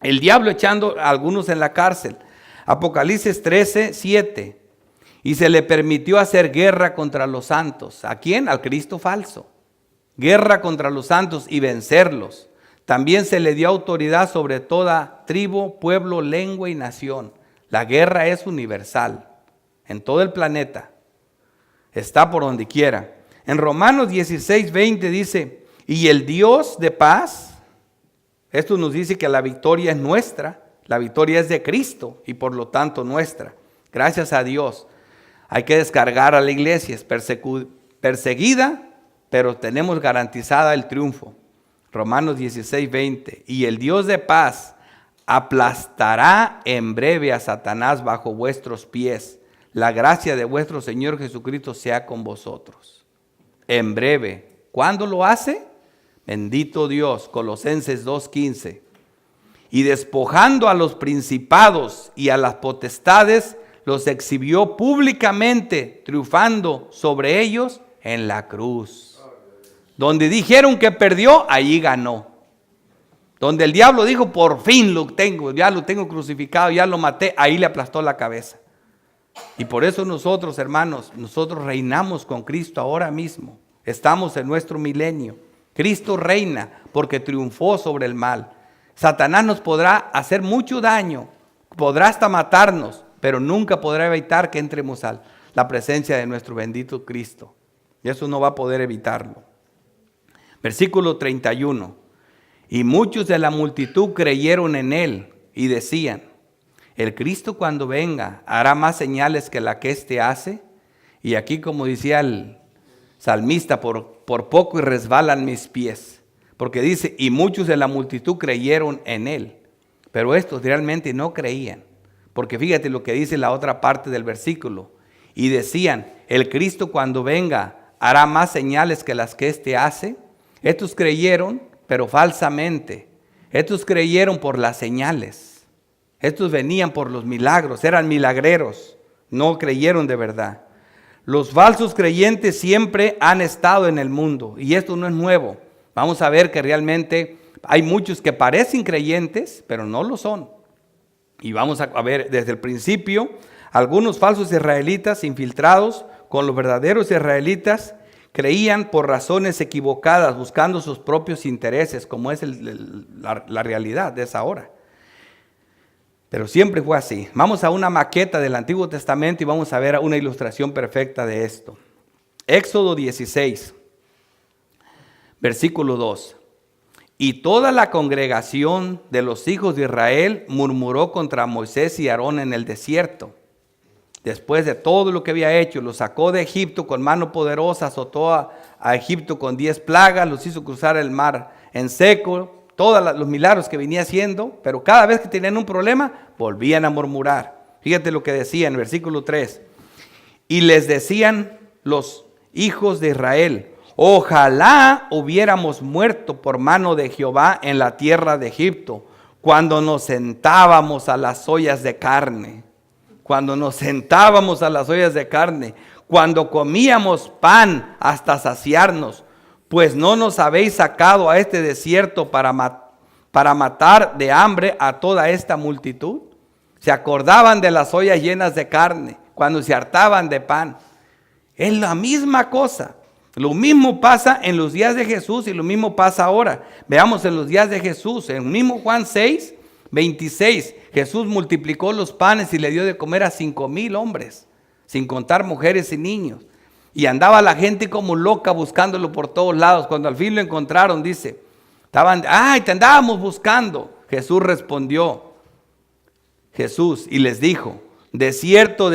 El diablo echando a algunos en la cárcel. Apocalipsis 13:7. Y se le permitió hacer guerra contra los santos. ¿A quién? Al Cristo falso. Guerra contra los santos y vencerlos. También se le dio autoridad sobre toda tribu, pueblo, lengua y nación. La guerra es universal. En todo el planeta. Está por donde quiera. En Romanos 16:20 dice, y el Dios de paz, esto nos dice que la victoria es nuestra, la victoria es de Cristo y por lo tanto nuestra. Gracias a Dios. Hay que descargar a la iglesia, es perseguida, pero tenemos garantizada el triunfo. Romanos 16:20, y el Dios de paz aplastará en breve a Satanás bajo vuestros pies. La gracia de vuestro Señor Jesucristo sea con vosotros. En breve. ¿Cuándo lo hace? Bendito Dios. Colosenses 2:15. Y despojando a los principados y a las potestades, los exhibió públicamente, triunfando sobre ellos en la cruz. Donde dijeron que perdió, allí ganó. Donde el diablo dijo, por fin lo tengo, ya lo tengo crucificado, ya lo maté, ahí le aplastó la cabeza. Y por eso nosotros, hermanos, nosotros reinamos con Cristo ahora mismo. Estamos en nuestro milenio. Cristo reina porque triunfó sobre el mal. Satanás nos podrá hacer mucho daño, podrá hasta matarnos, pero nunca podrá evitar que entremos a la presencia de nuestro bendito Cristo. Y eso no va a poder evitarlo. Versículo 31. Y muchos de la multitud creyeron en él y decían, el Cristo cuando venga hará más señales que la que éste hace. Y aquí, como decía el salmista, por poco y resbalan mis pies. Porque dice, y muchos de la multitud creyeron en él. Pero estos realmente no creían. Porque fíjate lo que dice la otra parte del versículo. Y decían, el Cristo cuando venga hará más señales que las que éste hace. Estos creyeron, pero falsamente. Estos creyeron por las señales. Estos venían por los milagros, eran milagreros. No creyeron de verdad. Los falsos creyentes siempre han estado en el mundo. Y esto no es nuevo. Vamos a ver que realmente hay muchos que parecen creyentes, pero no lo son. Y vamos a ver desde el principio, algunos falsos israelitas infiltrados con los verdaderos israelitas creían por razones equivocadas, buscando sus propios intereses, como es la realidad de esa hora. Pero siempre fue así. Vamos a una maqueta del Antiguo Testamento y vamos a ver una ilustración perfecta de esto. Éxodo 16, versículo 2. Y toda la congregación de los hijos de Israel murmuró contra Moisés y Aarón en el desierto. Después de todo lo que había hecho, los sacó de Egipto con mano poderosa, azotó a Egipto con 10 plagas, los hizo cruzar el mar en seco, todos los milagros que venía haciendo, pero cada vez que tenían un problema, volvían a murmurar. Fíjate lo que decía en el versículo 3. Y les decían los hijos de Israel, ojalá hubiéramos muerto por mano de Jehová en la tierra de Egipto, cuando nos sentábamos a las ollas de carne. Cuando nos sentábamos a las ollas de carne, cuando comíamos pan hasta saciarnos, pues no nos habéis sacado a este desierto para matar de hambre a toda esta multitud. Se acordaban de las ollas llenas de carne, cuando se hartaban de pan. Es la misma cosa. Lo mismo pasa en los días de Jesús y lo mismo pasa ahora. Veamos en los días de Jesús, en el mismo Juan 6, 26, Jesús multiplicó los panes y le dio de comer a 5,000 hombres, sin contar mujeres y niños. Y andaba la gente como loca buscándolo por todos lados. Cuando al fin lo encontraron, dice, te andábamos buscando. Jesús respondió, y les dijo, de cierto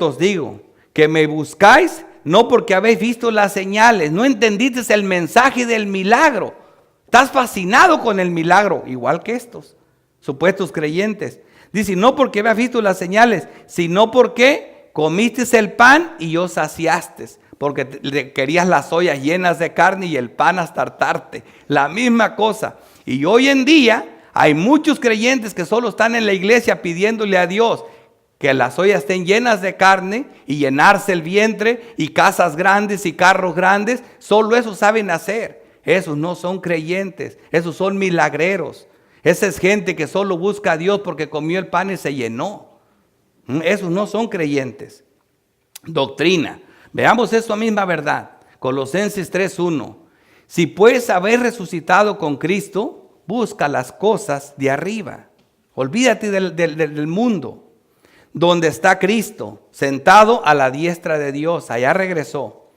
os digo, que me buscáis no porque habéis visto las señales, no entendiste el mensaje del milagro. Estás fascinado con el milagro, igual que estos supuestos creyentes. Dice, no porque habéis visto las señales, sino porque comiste el pan y os saciaste, porque querías las ollas llenas de carne y el pan hasta hartarte. La misma cosa. Y hoy en día hay muchos creyentes que solo están en la iglesia pidiéndole a Dios que las ollas estén llenas de carne y llenarse el vientre y casas grandes y carros grandes. Solo eso saben hacer. Esos no son creyentes, esos son milagreros. Esa es gente que solo busca a Dios porque comió el pan y se llenó. Esos no son creyentes. Doctrina. Veamos esta misma verdad. Colosenses 3:1. Si pues habéis resucitado con Cristo, busca las cosas de arriba. Olvídate del mundo. Donde está Cristo, sentado a la diestra de Dios. Allá regresó.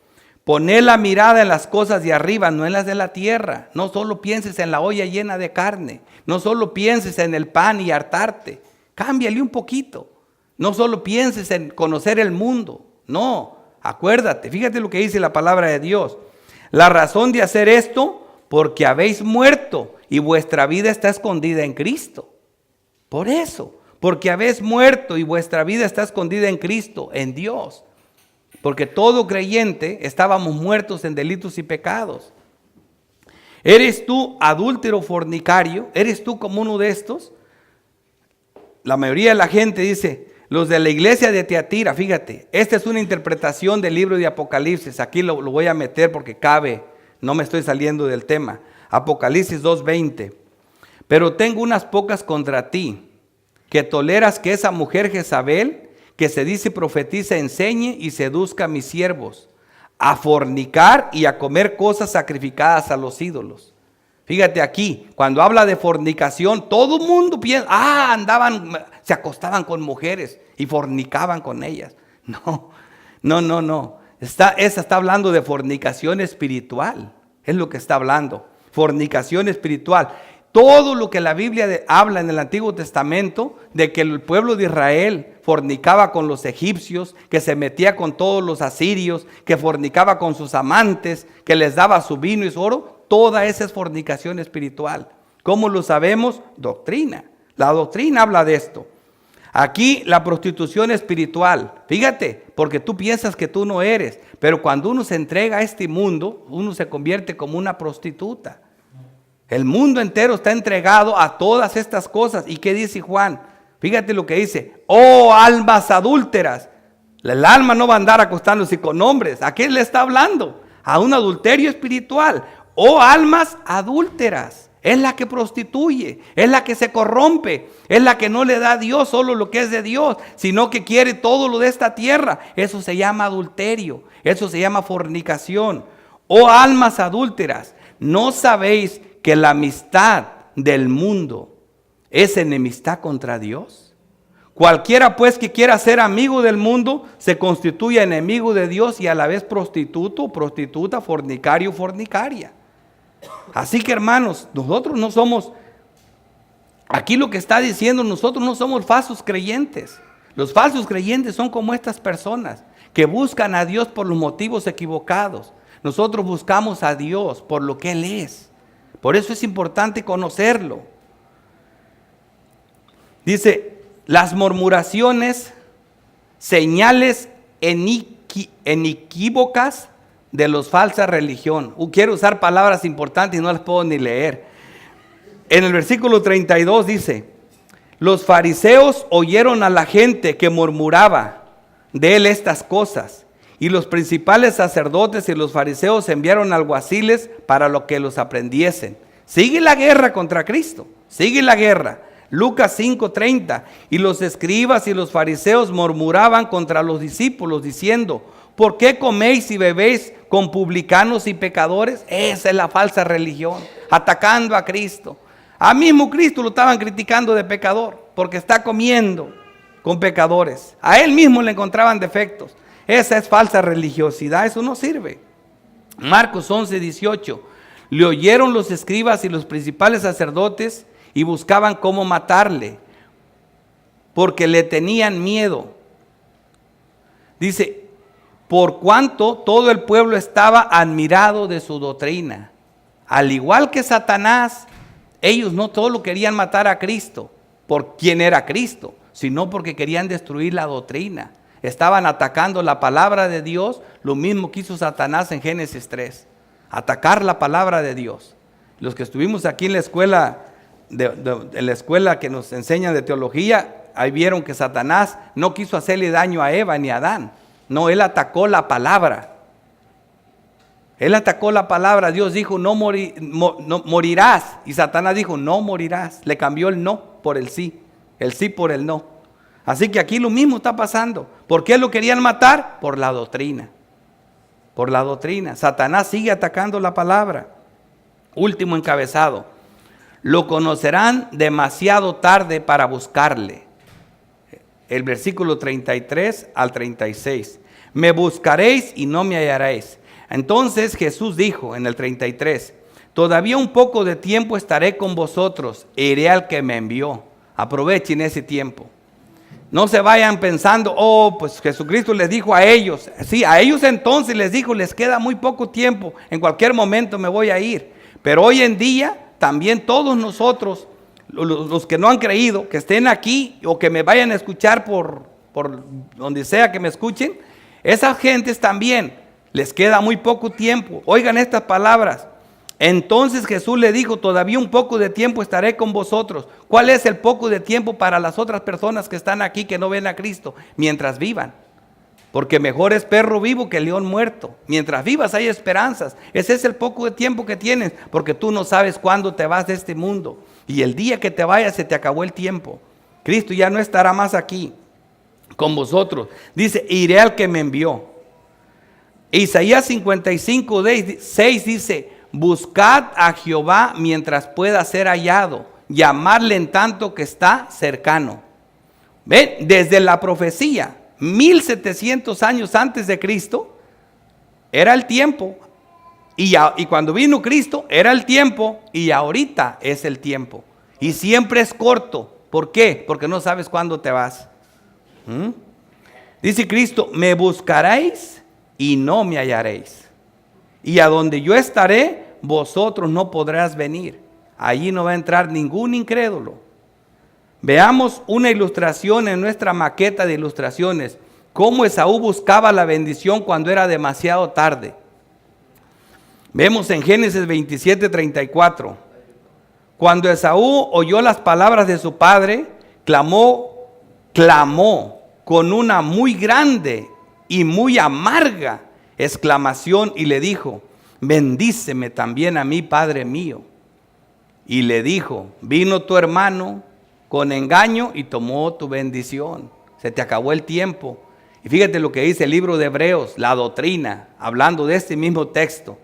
Poner la mirada en las cosas de arriba, no en las de la tierra. No solo pienses en la olla llena de carne. No solo pienses en el pan y hartarte. Cámbiale un poquito. No solo pienses en conocer el mundo. No, acuérdate, fíjate lo que dice la palabra de Dios. La razón de hacer esto, porque habéis muerto y vuestra vida está escondida en Cristo. Por eso, porque habéis muerto y vuestra vida está escondida en Cristo, en Dios. Porque todo creyente estábamos muertos en delitos y pecados. ¿Eres tú adúltero, fornicario? ¿Eres tú como uno de estos? La mayoría de la gente dice, los de la iglesia de Tiatira, fíjate, esta es una interpretación del libro de Apocalipsis. Aquí lo voy a meter porque cabe, no me estoy saliendo del tema. Apocalipsis 2:20. Pero tengo unas pocas contra ti, que toleras que esa mujer Jezabel, que se dice profetiza, enseñe y seduzca a mis siervos a fornicar y a comer cosas sacrificadas a los ídolos. Fíjate aquí, cuando habla de fornicación, todo el mundo piensa, se acostaban con mujeres y fornicaban con ellas. No. Esa está hablando de fornicación espiritual, es lo que está hablando, fornicación espiritual. Todo lo que la Biblia habla en el Antiguo Testamento, de que el pueblo de Israel fornicaba con los egipcios, que se metía con todos los asirios, que fornicaba con sus amantes, que les daba su vino y su oro, toda esa es fornicación espiritual. ¿Cómo lo sabemos? Doctrina. La doctrina habla de esto. Aquí la prostitución espiritual, fíjate, porque tú piensas que tú no eres, pero cuando uno se entrega a este mundo, uno se convierte como una prostituta. El mundo entero está entregado a todas estas cosas. ¿Y qué dice Juan? Fíjate lo que dice. Oh, almas adúlteras. El alma no va a andar acostándose con hombres. ¿A qué le está hablando? A un adulterio espiritual. Oh, almas adúlteras. Es la que prostituye, es la que se corrompe, es la que no le da a Dios solo lo que es de Dios, sino que quiere todo lo de esta tierra. Eso se llama adulterio, eso se llama fornicación. Oh, almas adúlteras, ¿no sabéis que la amistad del mundo es enemistad contra Dios? Cualquiera pues que quiera ser amigo del mundo se constituye enemigo de Dios y a la vez prostituto, prostituta, fornicario, fornicaria. Así que hermanos, nosotros no somos, aquí lo que está diciendo, nosotros no somos falsos creyentes. Los falsos creyentes son como estas personas que buscan a Dios por los motivos equivocados. Nosotros buscamos a Dios por lo que Él es. Por eso es importante conocerlo. Dice, las murmuraciones, señales inequívocas de los falsa religión. Quiero usar palabras importantes y no las puedo ni leer. En el versículo 32 dice, los fariseos oyeron a la gente que murmuraba de él estas cosas. Y los principales sacerdotes y los fariseos enviaron alguaciles para lo que los aprendiesen. Sigue la guerra contra Cristo, sigue la guerra. Lucas 5:30, y los escribas y los fariseos murmuraban contra los discípulos diciendo, ¿por qué coméis y bebéis con publicanos y pecadores? Esa es la falsa religión, atacando a Cristo. A mismo Cristo lo estaban criticando de pecador, porque está comiendo con pecadores. A él mismo le encontraban defectos. Esa es falsa religiosidad, eso no sirve. Marcos 11:18, le oyeron los escribas y los principales sacerdotes y buscaban cómo matarle, porque le tenían miedo. Dice, por cuanto todo el pueblo estaba admirado de su doctrina. Al igual que Satanás, ellos no solo querían matar a Cristo por quién era Cristo, sino porque querían destruir la doctrina. Estaban atacando la palabra de Dios, lo mismo que hizo Satanás en Génesis 3. Atacar la palabra de Dios. Los que estuvimos aquí en la escuela, en la escuela que nos enseñan de teología, ahí vieron que Satanás no quiso hacerle daño a Eva ni a Adán. No, él atacó la palabra. Él atacó la palabra. Dios dijo, no morirás. Y Satanás dijo, no morirás. Le cambió el no por el sí por el no. Así que aquí lo mismo está pasando. ¿Por qué lo querían matar? Por la doctrina. Por la doctrina. Satanás sigue atacando la palabra. Último encabezado. Lo conocerán demasiado tarde para buscarle. El versículo 33 al 36. Me buscaréis y no me hallaréis. Entonces Jesús dijo en el 33, todavía un poco de tiempo estaré con vosotros, e iré al que me envió. Aprovechen ese tiempo. No se vayan pensando, pues Jesucristo les dijo a ellos. Sí, a ellos entonces les dijo, les queda muy poco tiempo, en cualquier momento me voy a ir. Pero hoy en día, también todos nosotros, los que no han creído, que estén aquí o que me vayan a escuchar por donde sea que me escuchen, esas gentes también les queda muy poco tiempo. Oigan estas palabras. Entonces Jesús le dijo, todavía un poco de tiempo estaré con vosotros. ¿Cuál es el poco de tiempo para las otras personas que están aquí que no ven a Cristo? Mientras vivan. Porque mejor es perro vivo que león muerto. Mientras vivas hay esperanzas. Ese es el poco de tiempo que tienes, porque tú no sabes cuándo te vas de este mundo. Y el día que te vayas se te acabó el tiempo. Cristo ya no estará más aquí con vosotros. Dice, iré al que me envió. Isaías 55:6 dice, buscad a Jehová mientras pueda ser hallado, llamadle en tanto que está cercano. ¿Ven? Desde la profecía, 1700 años antes de Cristo, era el tiempo. Y cuando vino Cristo, era el tiempo. Y ahorita es el tiempo. Y siempre es corto. ¿Por qué? Porque no sabes cuándo te vas. Dice Cristo, me buscaréis y no me hallaréis. Y a donde yo estaré, vosotros no podrás venir. Allí no va a entrar ningún incrédulo. Veamos una ilustración en nuestra maqueta de ilustraciones. Cómo Esaú buscaba la bendición cuando era demasiado tarde. Vemos en Génesis 27:34. Cuando Esaú oyó las palabras de su padre, clamó con una muy grande y muy amarga exclamación y le dijo, bendíceme también a mí, Padre mío. Y le dijo, vino tu hermano con engaño y tomó tu bendición. Se te acabó el tiempo. Y fíjate lo que dice el libro de Hebreos, la doctrina, hablando de este mismo texto.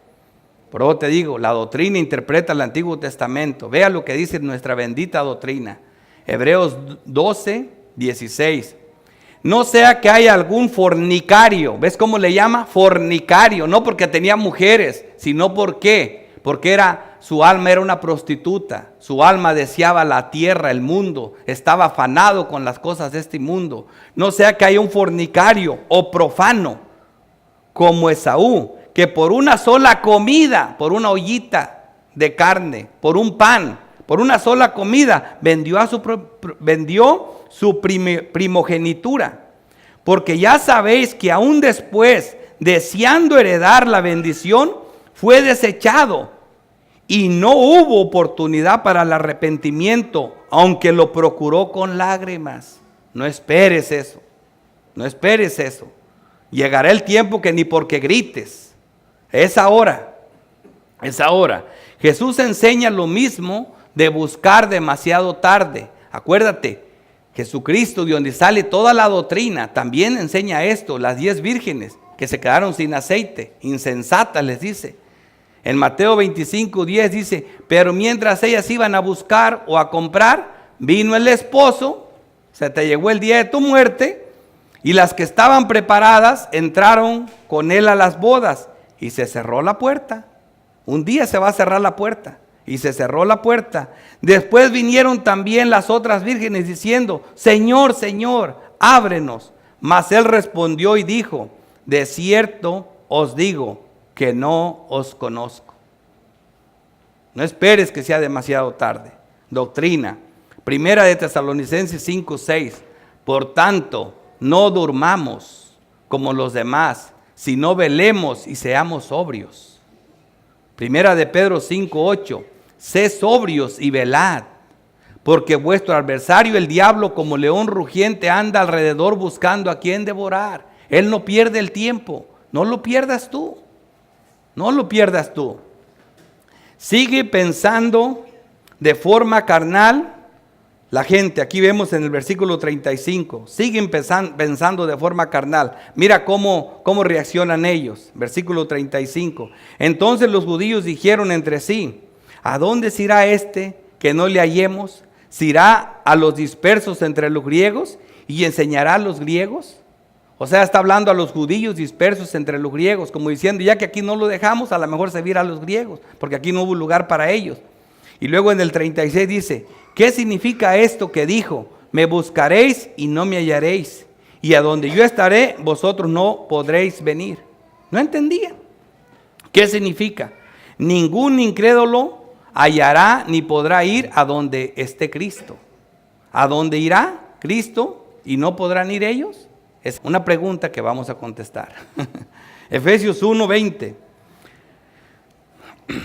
Por eso te digo, la doctrina interpreta el Antiguo Testamento. Vea lo que dice nuestra bendita doctrina. Hebreos 12:16. No sea que haya algún fornicario. ¿Ves cómo le llama? Fornicario. No porque tenía mujeres, sino porque su alma era una prostituta. Su alma deseaba la tierra, el mundo. Estaba afanado con las cosas de este mundo. No sea que haya un fornicario o profano como Esaú, que por una sola comida, por una ollita de carne, por un pan, por una sola comida, vendió su primogenitura. Porque ya sabéis que aún después, deseando heredar la bendición, fue desechado. Y no hubo oportunidad para el arrepentimiento, aunque lo procuró con lágrimas. No esperes eso. No esperes eso. Llegará el tiempo que ni porque grites. Es ahora. Es ahora. Jesús enseña lo mismo de buscar demasiado tarde. Acuérdate, Jesucristo, de donde sale toda la doctrina, también enseña esto. Las 10 vírgenes que se quedaron sin aceite, insensatas les dice. En Mateo 25:10 dice, pero mientras ellas iban a buscar o a comprar, vino el esposo, se te llegó el día de tu muerte, y las que estaban preparadas entraron con él a las bodas, y se cerró la puerta. Un día se va a cerrar la puerta, y se cerró la puerta. Después vinieron también las otras vírgenes diciendo, Señor, Señor, ábrenos. Mas él respondió y dijo, de cierto os digo, que no os conozco. No esperes que sea demasiado tarde. Doctrina. Primera de Tesalonicenses 5:6. Por tanto, no durmamos como los demás, sino velemos y seamos sobrios. Primera de Pedro 5:8. Sé sobrios y velad, porque vuestro adversario el diablo como león rugiente anda alrededor buscando a quien devorar. Él no pierde el tiempo. No lo pierdas tú. No lo pierdas tú. Sigue pensando de forma carnal la gente. Aquí vemos en el versículo 35. Siguen pensando de forma carnal. Mira cómo reaccionan ellos. Versículo 35. Entonces los judíos dijeron entre sí, ¿a dónde se irá este que no le hallemos? ¿Se irá a los dispersos entre los griegos y enseñará a los griegos? O sea, está hablando a los judíos dispersos entre los griegos, como diciendo, ya que aquí no lo dejamos, a lo mejor se viera a los griegos, porque aquí no hubo lugar para ellos. Y luego en el 36 dice, ¿qué significa esto que dijo? Me buscaréis y no me hallaréis, y a donde yo estaré, vosotros no podréis venir. No entendían. ¿Qué significa? Ningún incrédulo hallará ni podrá ir a donde esté Cristo. ¿A dónde irá Cristo y no podrán ir ellos? Es una pregunta que vamos a contestar. Efesios 1:20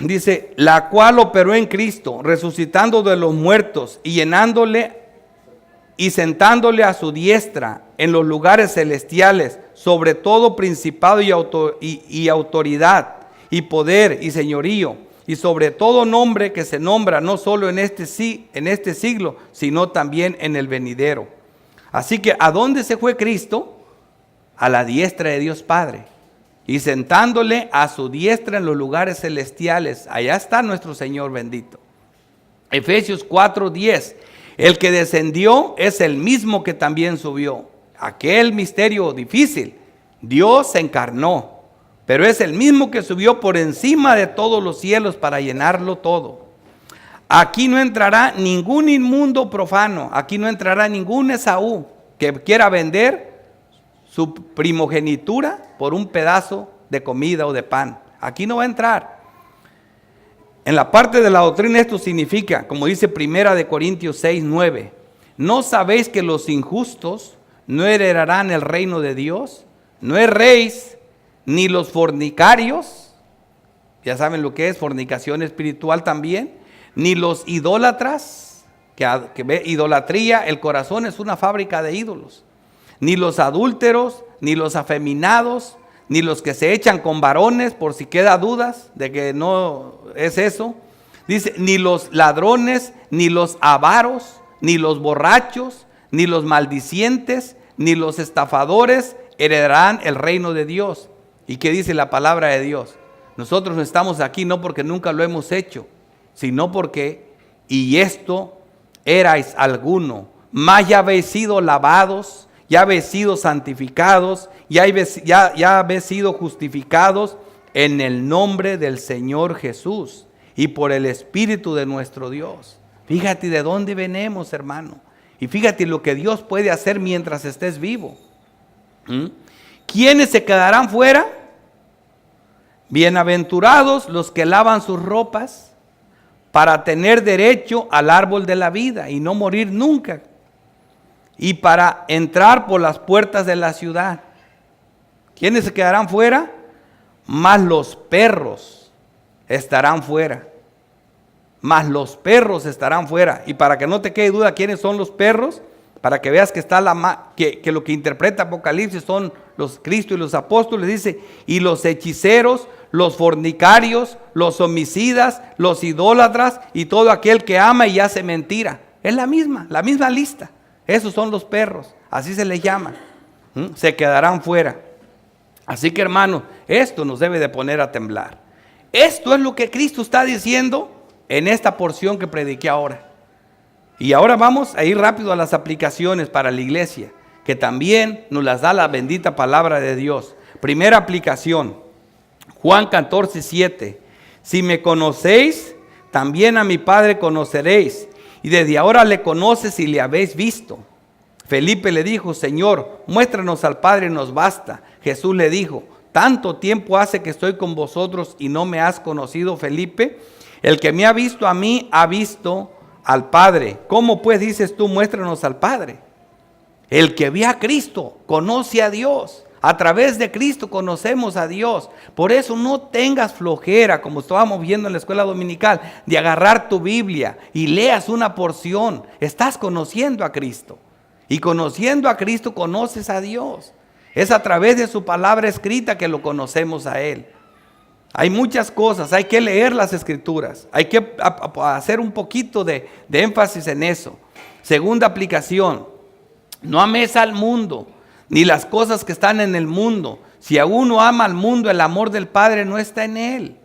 dice, la cual operó en Cristo, resucitando de los muertos y llenándole y sentándole a su diestra en los lugares celestiales, sobre todo principado y autoridad, y poder y señorío, y sobre todo nombre que se nombra no solo en este siglo, sino también en el venidero. Así que, ¿a dónde se fue Cristo? A la diestra de Dios Padre, y sentándole a su diestra en los lugares celestiales. Allá está nuestro Señor bendito. Efesios 4:10, el que descendió es el mismo que también subió. Aquel misterio difícil, Dios se encarnó, pero es el mismo que subió por encima de todos los cielos para llenarlo todo. Aquí no entrará ningún inmundo profano, aquí no entrará ningún Esaú que quiera vender su primogenitura por un pedazo de comida o de pan. Aquí no va a entrar. En la parte de la doctrina esto significa, como dice 1 Corintios 6:9, ¿no sabéis que los injustos no heredarán el reino de Dios? No erréis, ni los fornicarios, ya saben lo que es fornicación espiritual también, ni los idólatras, que ve idolatría, el corazón es una fábrica de ídolos, ni los adúlteros, ni los afeminados, ni los que se echan con varones, por si queda dudas de que no es eso. Dice, ni los ladrones, ni los avaros, ni los borrachos, ni los maldicientes, ni los estafadores heredarán el reino de Dios. ¿Y qué dice la palabra de Dios? Nosotros no estamos aquí no porque nunca lo hemos hecho, sino porque, y esto erais alguno, mas ya habéis sido lavados, ya habéis sido santificados, ya habéis sido justificados en el nombre del Señor Jesús y por el Espíritu de nuestro Dios. Fíjate de dónde venimos, hermano. Y fíjate lo que Dios puede hacer mientras estés vivo. ¿Quiénes se quedarán fuera? Bienaventurados los que lavan sus ropas para tener derecho al árbol de la vida y no morir nunca, y para entrar por las puertas de la ciudad. ¿Quiénes se quedarán fuera? Mas los perros estarán fuera. Mas los perros estarán fuera. Y para que no te quede duda quiénes son los perros, para que veas que está que lo que interpreta Apocalipsis son los Cristo y los apóstoles, dice, y los hechiceros, los fornicarios, los homicidas, los idólatras y todo aquel que ama y hace mentira. Es la misma lista. Esos son los perros, así se les llama. Se quedarán fuera. Así que, hermanos, esto nos debe de poner a temblar. Esto es lo que Cristo está diciendo en esta porción que prediqué ahora. Y ahora vamos a ir rápido a las aplicaciones para la iglesia, que también nos las da la bendita palabra de Dios. Primera aplicación, Juan 14:7. Si me conocéis, también a mi Padre conoceréis. Y desde ahora le conoces y le habéis visto. Felipe le dijo, Señor, muéstranos al Padre y nos basta. Jesús le dijo, ¿tanto tiempo hace que estoy con vosotros y no me has conocido, Felipe? El que me ha visto a mí, ha visto al Padre. ¿Cómo pues dices tú, muéstranos al Padre? El que ve a Cristo conoce a Dios. A través de Cristo conocemos a Dios. Por eso no tengas flojera, como estábamos viendo en la escuela dominical, de agarrar tu Biblia y leas una porción. Estás conociendo a Cristo. Y conociendo a Cristo conoces a Dios. Es a través de su palabra escrita que lo conocemos a Él. Hay muchas cosas, hay que leer las escrituras. Hay que hacer un poquito de énfasis en eso. Segunda aplicación, no ames al mundo, ni las cosas que están en el mundo. Si a uno ama al mundo, el amor del Padre no está en él.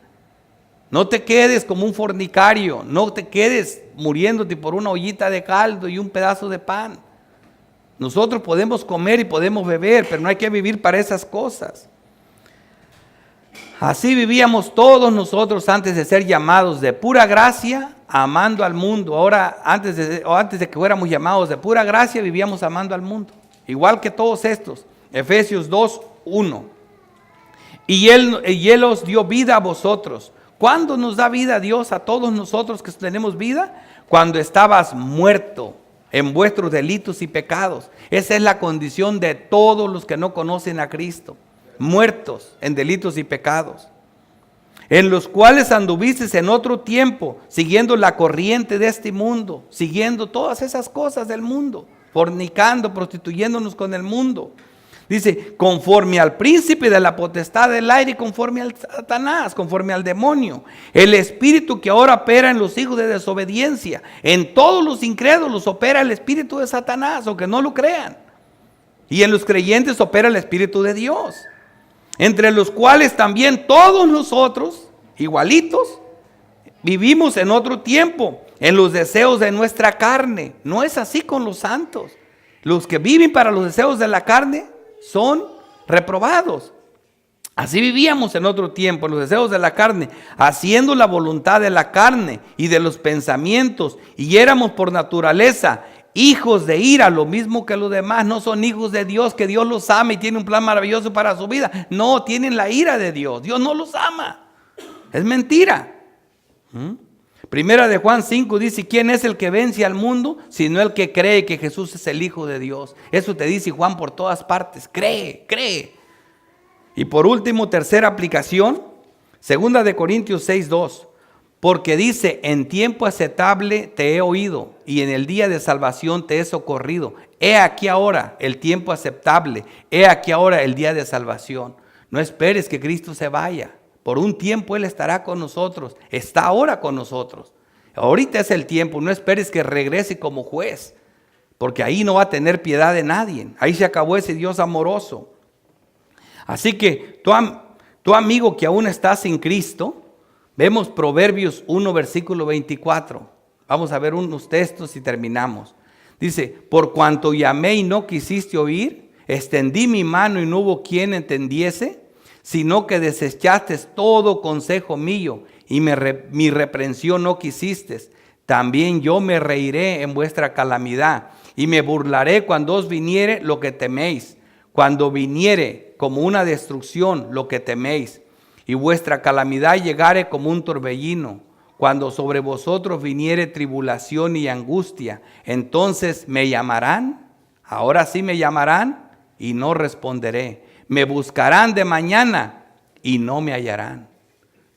No te quedes como un fornicario, no te quedes muriéndote por una ollita de caldo y un pedazo de pan. Nosotros podemos comer y podemos beber, pero no hay que vivir para esas cosas. Así vivíamos todos nosotros antes de ser llamados de pura gracia, amando al mundo. Ahora, antes de que fuéramos llamados de pura gracia, vivíamos amando al mundo. Igual que todos estos. Efesios 2:1. Y él os dio vida a vosotros. ¿Cuándo nos da vida Dios a todos nosotros que tenemos vida? Cuando estabas muerto en vuestros delitos y pecados. Esa es la condición de todos los que no conocen a Cristo. Muertos en delitos y pecados, en los cuales anduvisteis en otro tiempo, siguiendo la corriente de este mundo, siguiendo todas esas cosas del mundo, fornicando, prostituyéndonos con el mundo. Dice, conforme al príncipe de la potestad del aire, conforme al Satanás, conforme al demonio, el espíritu que ahora opera en los hijos de desobediencia. En todos los incrédulos opera el espíritu de Satanás, aunque no lo crean. Y en los creyentes opera el espíritu de Dios, entre los cuales también todos nosotros, igualitos, vivimos en otro tiempo, en los deseos de nuestra carne. No es así con los santos. Los que viven para los deseos de la carne son reprobados. Así vivíamos en otro tiempo, en los deseos de la carne, haciendo la voluntad de la carne y de los pensamientos, y éramos por naturaleza hijos de ira, lo mismo que los demás. No son hijos de Dios, que Dios los ama y tiene un plan maravilloso para su vida. No, tienen la ira de Dios. Dios no los ama. Es mentira. Primera de Juan 5 dice, ¿quién es el que vence al mundo? Sino el que cree que Jesús es el Hijo de Dios. Eso te dice Juan por todas partes. Cree, cree. Y por último, tercera aplicación, segunda de Corintios 6:2. Porque dice, en tiempo aceptable te he oído y en el día de salvación te he socorrido. He aquí ahora el tiempo aceptable. He aquí ahora el día de salvación. No esperes que Cristo se vaya. Por un tiempo Él estará con nosotros. Está ahora con nosotros. Ahorita es el tiempo. No esperes que regrese como juez, porque ahí no va a tener piedad de nadie. Ahí se acabó ese Dios amoroso. Así que tu amigo que aún está sin Cristo, vemos Proverbios 1, versículo 24. Vamos a ver unos textos y terminamos. Dice, por cuanto llamé y no quisiste oír, extendí mi mano y no hubo quien entendiese, sino que desechaste todo consejo mío y mi reprensión no quisiste. También yo me reiré en vuestra calamidad y me burlaré cuando os viniere lo que teméis, cuando viniere como una destrucción lo que teméis. Y vuestra calamidad llegare como un torbellino, cuando sobre vosotros viniere tribulación y angustia, entonces me llamarán, ahora sí me llamarán y no responderé. Me buscarán de mañana y no me hallarán.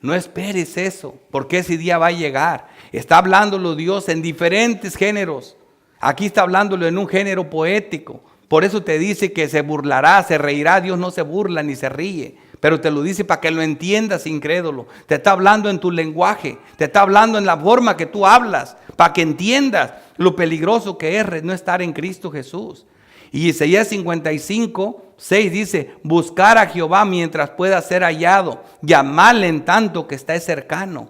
No esperes eso, porque ese día va a llegar. Está hablándolo Dios en diferentes géneros. Aquí está hablándolo en un género poético. Por eso te dice que se burlará, se reirá. Dios no se burla ni se ríe, pero te lo dice para que lo entiendas, incrédulo. Te está hablando en tu lenguaje, te está hablando en la forma que tú hablas, para que entiendas lo peligroso que es no estar en Cristo Jesús. Y Isaías 55:6 dice, buscar a Jehová mientras pueda ser hallado, llamarle en tanto que está cercano.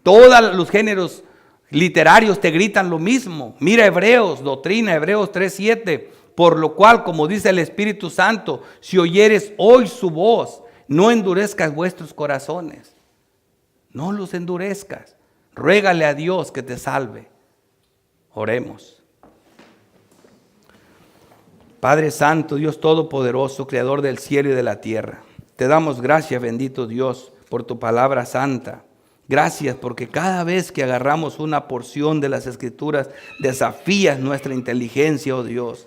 Todos los géneros literarios te gritan lo mismo. Mira Hebreos, doctrina, Hebreos 3:7. Por lo cual, como dice el Espíritu Santo, si oyeres hoy su voz, no endurezcas vuestros corazones. No los endurezcas. Ruégale a Dios que te salve. Oremos. Padre Santo, Dios Todopoderoso, Creador del cielo y de la tierra, te damos gracias, bendito Dios, por tu palabra santa. Gracias porque cada vez que agarramos una porción de las Escrituras, desafías nuestra inteligencia, oh Dios.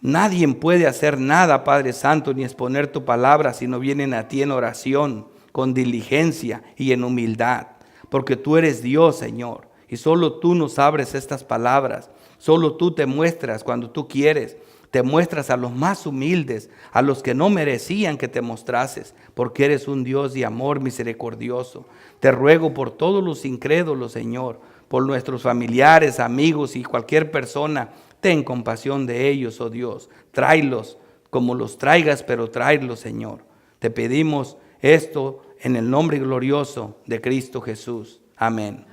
Nadie puede hacer nada, Padre Santo, ni exponer tu palabra si no vienen a ti en oración, con diligencia y en humildad. Porque tú eres Dios, Señor, y solo tú nos abres estas palabras. Solo tú te muestras cuando tú quieres. Te muestras a los más humildes, a los que no merecían que te mostrases, porque eres un Dios de amor misericordioso. Te ruego por todos los incrédulos, Señor, por nuestros familiares, amigos y cualquier persona. Ten compasión de ellos, oh Dios. Tráelos como los traigas, pero tráelos, Señor. Te pedimos esto en el nombre glorioso de Cristo Jesús. Amén.